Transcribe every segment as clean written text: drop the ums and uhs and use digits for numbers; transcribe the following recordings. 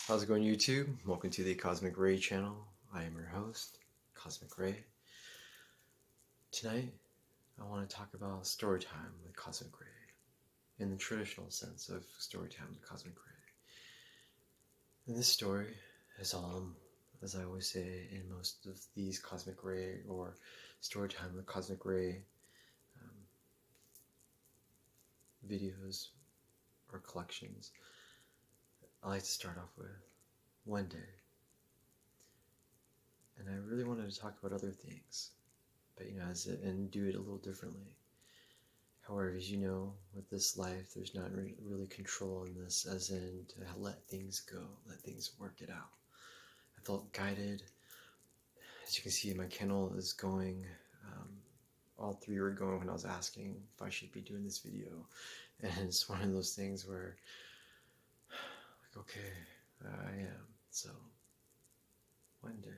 How's it going, YouTube? Welcome to the Cosmic Ray channel. I am your host, Cosmic Ray. Tonight, I want to talk about story time with Cosmic Ray, in the traditional sense of story time with Cosmic Ray. And this story is as I always say in most of these Cosmic Ray or story time with Cosmic Ray videos or collections, I like to start off with one day. And I really wanted to talk about other things, but and do it a little differently. However, as you know, with this life, there's not really control in this, as in to let things go, let things work it out. I felt guided. As you can see, my candle is going. All three were going when I was asking if I should be doing this video. And it's one of those things where, like, okay, I am. So, one day,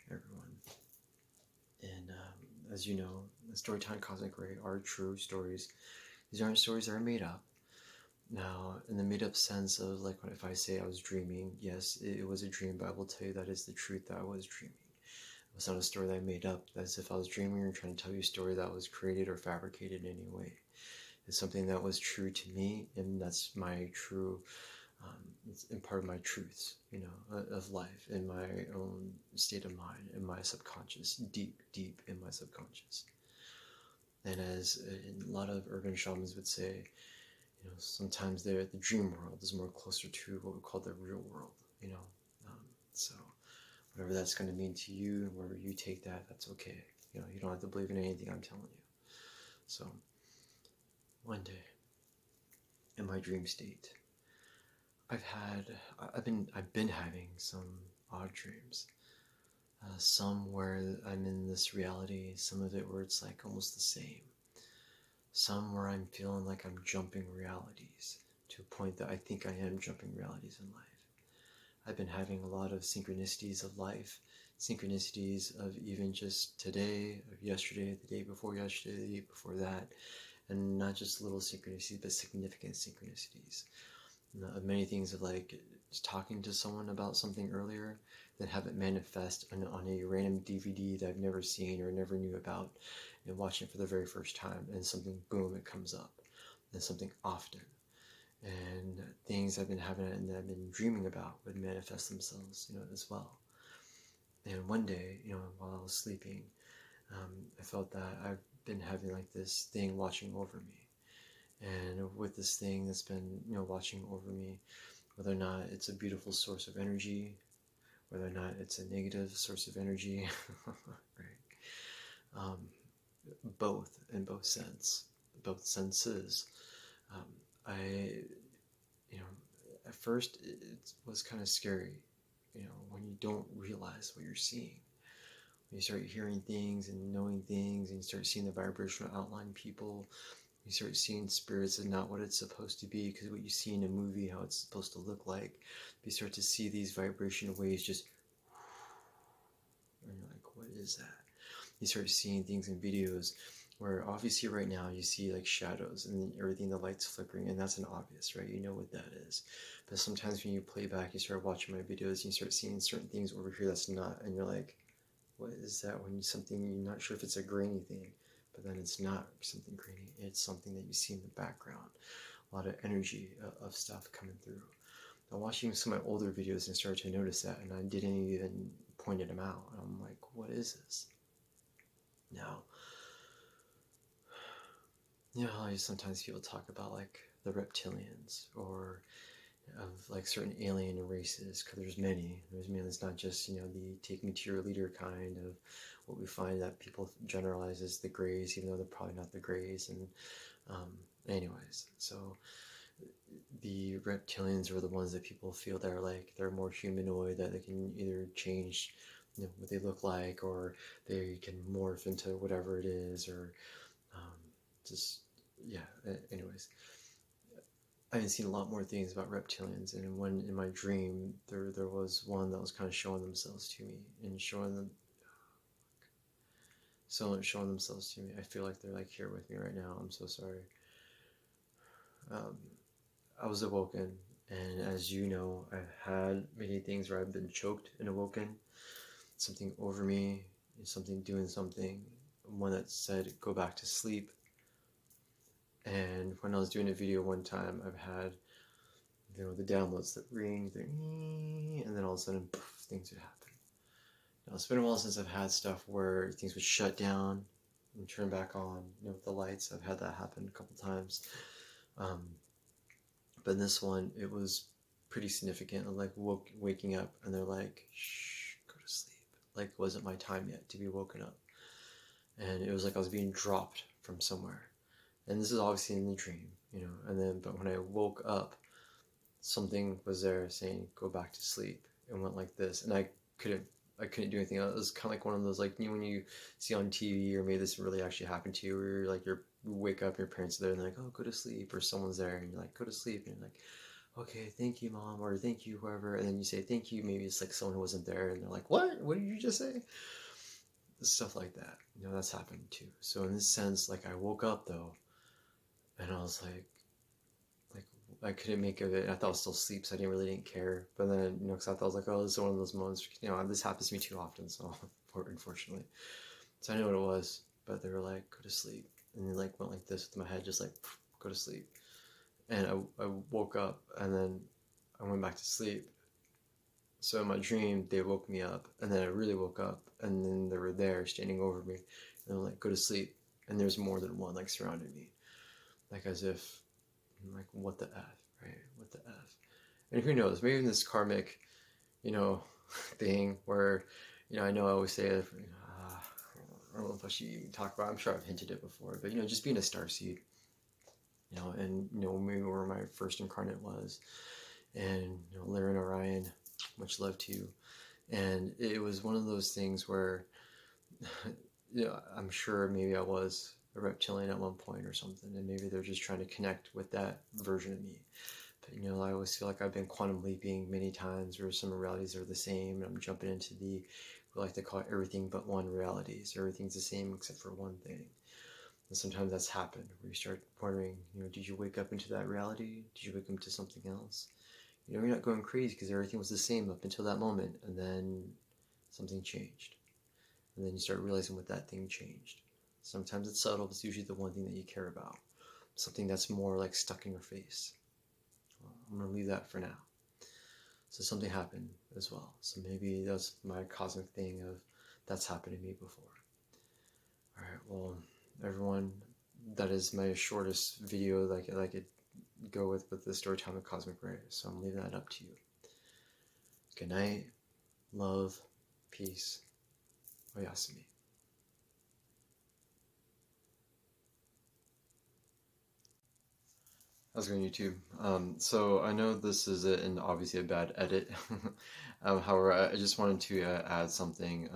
everyone. And as you know, the Storytime Cosmic Ray are true stories. These aren't stories that are made up. Now, in the made up sense of, like, if I say I was dreaming, yes, it was a dream, but I will tell you that is the truth, that I was dreaming. It was not a story that I made up, as if I was dreaming or trying to tell you a story that was created or fabricated in any way. It's something that was true to me, and that's my true, it's in part of my truths, of life, in my own state of mind, in my subconscious, deep in my subconscious. And as a lot of urban shamans would say, sometimes the dream world is more closer to what we call the real world, so whatever that's going to mean to you, and wherever you take that, that's okay. You don't have to believe in anything I'm telling you. So, one day, in my dream state, I've been having some odd dreams. Some where I'm in this reality, some of it where it's like almost the same. Some where I'm feeling like I'm jumping realities to a point that I think I am jumping realities in life. I've been having a lot of synchronicities of life, synchronicities of even just today, of yesterday, the day before yesterday, the day before that, and not just little synchronicities, but significant synchronicities. Of many things of like just talking to someone about something earlier, then have it manifest on a random DVD that I've never seen or never knew about, and watching it for the very first time, and something, boom, it comes up, and something often. And things I've been having and that I've been dreaming about would manifest themselves, as well. And one day, while I was sleeping, I felt that I've been having like this thing watching over me. And with this thing that's been, watching over me, whether or not it's a beautiful source of energy, whether or not it's a negative source of energy, right? Both, in both senses. At first it was kind of scary, when you don't realize what you're seeing. When you start hearing things and knowing things, and you start seeing the vibrational outline people, you start seeing spirits and not what it's supposed to be, because what you see in a movie, how it's supposed to look like, you start to see these vibration waves just, and you're like, what is that? You start seeing things in videos where obviously right now you see like shadows and everything, the lights flickering, and that's an obvious, right? You know what that is. But sometimes when you play back, you start watching my videos and you start seeing certain things over here that's not, and you're like, what is that? When something, you're not sure if it's a grainy thing, but then it's not something grainy, it's something that you see in the background. A lot of energy of stuff coming through. I'm watching some of my older videos and started to notice that, and I didn't even point them out. I'm like, what is this? Now, how sometimes people talk about like the Reptilians, or of like certain alien races, because there's many. It's not just, the take me to your leader kind of what we find that people generalize as the Greys, even though they're probably not the Greys. And anyways, so the Reptilians are the ones that people feel that are like, they're more humanoid, that they can either change what they look like, or they can morph into whatever it is, or just, yeah, anyways. I've seen a lot more things about reptilians, and in my dream, there was one that was kind of showing themselves to me, and showing themselves to me. I feel like they're like here with me right now. I'm so sorry. I was awoken, And as you know, I've had many things where I've been choked and awoken, something over me, something doing something, one that said, go back to sleep. And when I was doing a video one time, I've had, the downloads that ring, and then all of a sudden, poof, things would happen. Now, it's been a while since I've had stuff where things would shut down and turn back on, with the lights. I've had that happen a couple times. But in this one, it was pretty significant. I'm like waking up, and they're like, shh, go to sleep. Like it wasn't my time yet to be woken up. And it was like I was being dropped from somewhere. And this is obviously in the dream, but when I woke up, something was there saying, go back to sleep, and went like this. And I couldn't do anything else. It was kind of like one of those, like, when you see on TV, or maybe this really actually happened to you, where you wake up, your parents are there, and they're like, oh, go to sleep, or someone's there, and you're like, go to sleep, and you're like, okay, thank you, Mom, or thank you, whoever, and then you say thank you, maybe it's like someone who wasn't there, and they're like, what did you just say? Stuff like that, that's happened too. So in this sense, like, I woke up though, and I was like I couldn't make of it. I thought I was still asleep, so I didn't care. But then, because I thought, I was like, oh, this is one of those moments, this happens to me too often, so unfortunately. So I knew what it was, but they were like, go to sleep. And they like went like this with my head, just like, go to sleep. And I woke up, and then I went back to sleep. So in my dream, they woke me up, and then I really woke up, and then they were there standing over me, and they're like, go to sleep. And there's more than one, like, surrounding me, like as if, like, what the F, right? What the F? And who knows, maybe in this karmic, thing where, I know I always say, I don't know if I should even talk about it. I'm sure I've hinted it before, but, just being a starseed, and, maybe where my first incarnate was, and, Lyra and Orion, much love to you. And it was one of those things where, I'm sure maybe I was a reptilian at one point or something, and maybe they're just trying to connect with that version of me. But, I always feel like I've been quantum leaping many times, where some realities are the same, and I'm jumping into we like to call it everything but one realities. Everything's the same except for one thing. And sometimes that's happened, where you start wondering, did you wake up into that reality? Did you wake up to something else? You're not going crazy, because everything was the same up until that moment, and then something changed. And then you start realizing what that thing changed. Sometimes it's subtle, but it's usually the one thing that you care about. Something that's more like stuck in your face. Well, I'm going to leave that for now. So something happened as well. So maybe that's my cosmic thing of that's happened to me before. Alright, well, everyone, that is my shortest video that I could go with the story time of Cosmic Ray. So I'm leaving that up to you. Good night, love, peace, oyasumi. How's it going, YouTube? So I know this is obviously a bad edit. However, I just wanted to add something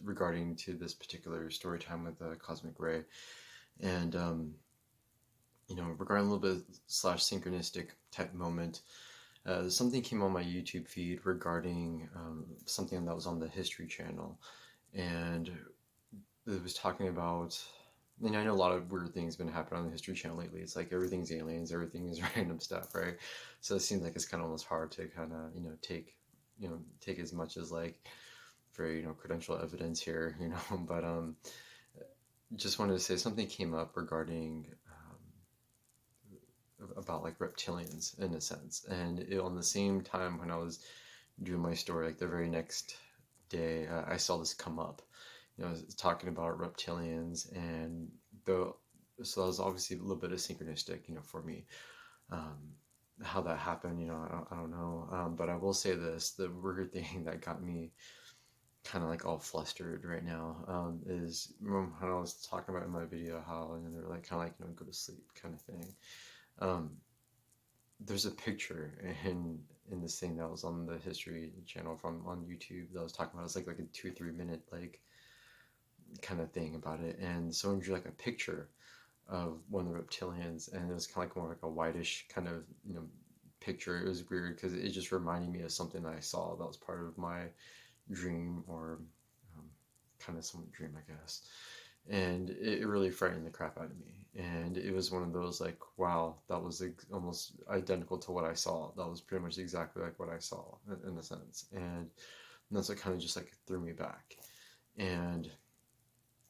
regarding to this particular story time with Cosmic Ray, and regarding a little bit / synchronistic type moment. Something came on my YouTube feed regarding something that was on the History Channel, and it was talking about. I know a lot of weird things have been happening on the History Channel lately. It's like everything's aliens, everything is random stuff, right? So it seems like it's kind of almost hard to kind of, take as much as like very, credential evidence here, but just wanted to say something came up regarding about like reptilians in a sense. And on the same time when I was doing my story, like the very next day, I saw this come up. I was talking about reptilians, and so that was obviously a little bit of synchronistic, for me. How that happened, I don't know. But I will say this: the weird thing that got me kind of like all flustered right now is, remember when I was talking about in my video how, and they're like kind of like, go to sleep kind of thing. There's a picture in this thing that was on the History Channel on YouTube that I was talking about. It's like a 2-3 minute like kind of thing about it, and someone drew like a picture of one of the reptilians, and it was kind of like more like a whitish kind of picture. It was weird because it just reminded me of something that I saw that was part of my dream, or kind of some dream, I guess. and it really frightened the crap out of me. And it was one of those like, wow, that was almost identical to what I saw. That was pretty much exactly like what I saw in a sense. And that's what kind of just like threw me back. And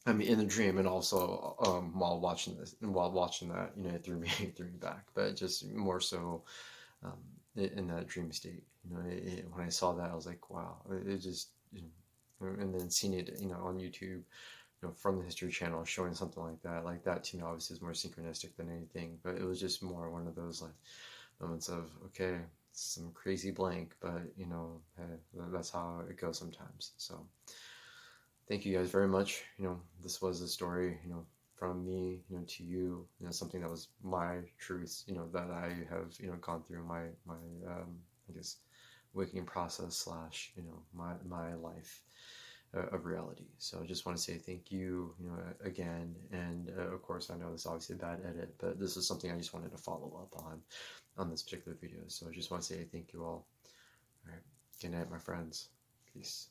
I mean, in the dream, and also while watching that, you know, it threw me it threw me back. But just more so um, in that dream state, you know, when I saw that, I was like, wow, it just, you know, and then seeing it, you know, on YouTube, you know, from the History Channel, showing something like that to me, obviously is more synchronistic than anything. But it was just more one of those like moments of, okay, some crazy blank, but you know, hey, that's how it goes sometimes. So thank you guys very much. You know, this was a story, you know, from me, you know, to you, you know, something that was my truth, you know, that I have, you know, gone through my I guess, awakening process slash, you know, my life of reality. So I just want to say thank you, you know, again. And of course, I know this is obviously a bad edit, but this is something I just wanted to follow up on this particular video. So I just want to say thank you all. All right. Good night, my friends. Peace.